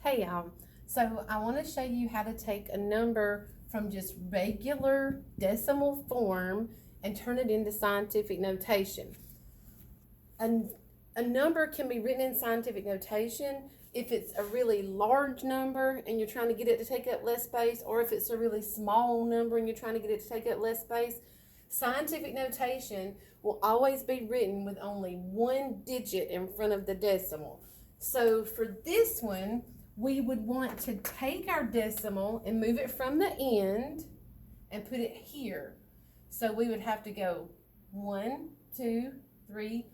Hey y'all, so I want to show you how to take a number from just regular decimal form and turn it into scientific notation. A number can be written in scientific notation if it's a really large number and you're trying to get it to take up less space, or if it's a really small number and you're trying to get it to take up less space. Scientific notation will always be written with only one digit in front of the decimal. So for this one, we would want to take our decimal and move it from the end and put it here. So we would have to go 1, 2, 3,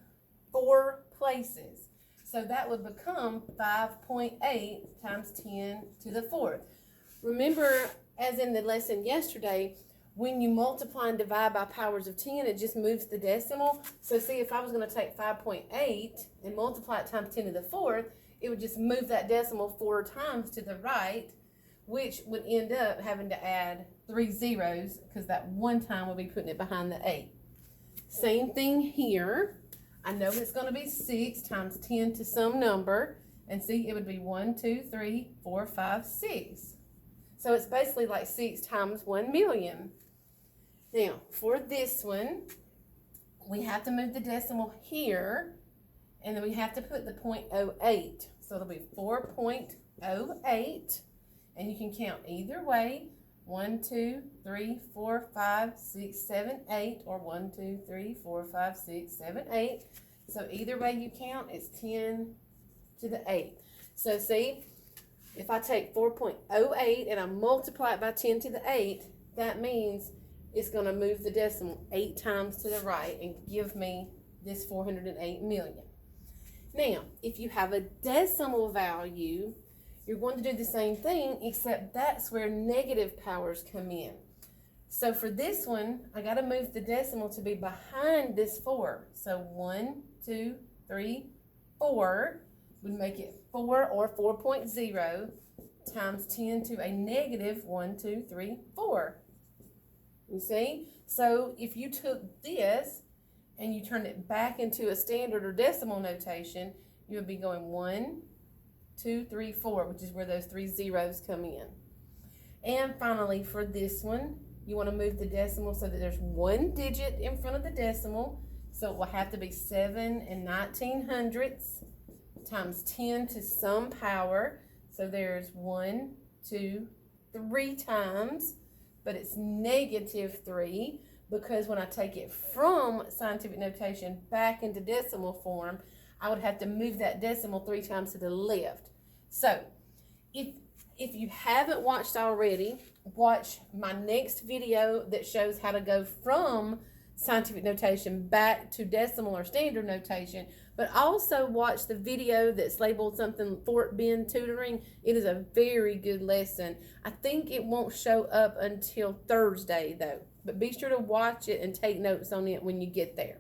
4 places. So that would become 5.8 times 10 to the fourth. Remember, as in the lesson yesterday, when you multiply and divide by powers of 10, it just moves the decimal. So see, if I was going to take 5.8 and multiply it times 10 to the fourth, it would just move that decimal 4 times to the right, which would end up having to add 3 zeros because that one time we'll be putting it behind the 8. Same thing here. I know it's going to be 6 times 10 to some number, and see, it would be 1, 2, 3, 4, 5, 6. So it's basically like 6 times 1 million. Now, for this one, we have to move the decimal here, and then we have to put the 0.08. So it'll be 4.08, and you can count either way. 1, 2, 3, 4, 5, 6, 7, 8, or 1, 2, 3, 4, 5, 6, 7, 8. So either way you count, it's 10 to the 8. So see, if I take 4.08 and I multiply it by 10 to the 8, that means it's going to move the decimal 8 times to the right and give me this 408 million. Now, if you have a decimal value, you're going to do the same thing, except that's where negative powers come in. So for this one, I got to move the decimal to be behind this 4. So 1, 2, 3, 4 would make it 4 or 4.0 times 10 to a negative 1, 2, 3, 4. You see? So if you took this and you turned it back into a standard or decimal notation, you would be going 1, 2, 3, 4, which is where those 3 zeros come in. And finally, for this one, you want to move the decimal so that there's one digit in front of the decimal. So it will have to be 7 and 1900ths times 10 to some power. So there's 1, 2, 3 times, but it's negative 3, because when I take it from scientific notation back into decimal form, I would have to move that decimal 3 times to the left. So if you haven't watched already, watch my next video that shows how to go from scientific notation back to decimal or standard notation, but also watch the video that's labeled something Fort Bend Tutoring. It is a very good lesson. I think it won't show up until Thursday though, but be sure to watch it and take notes on it when you get there.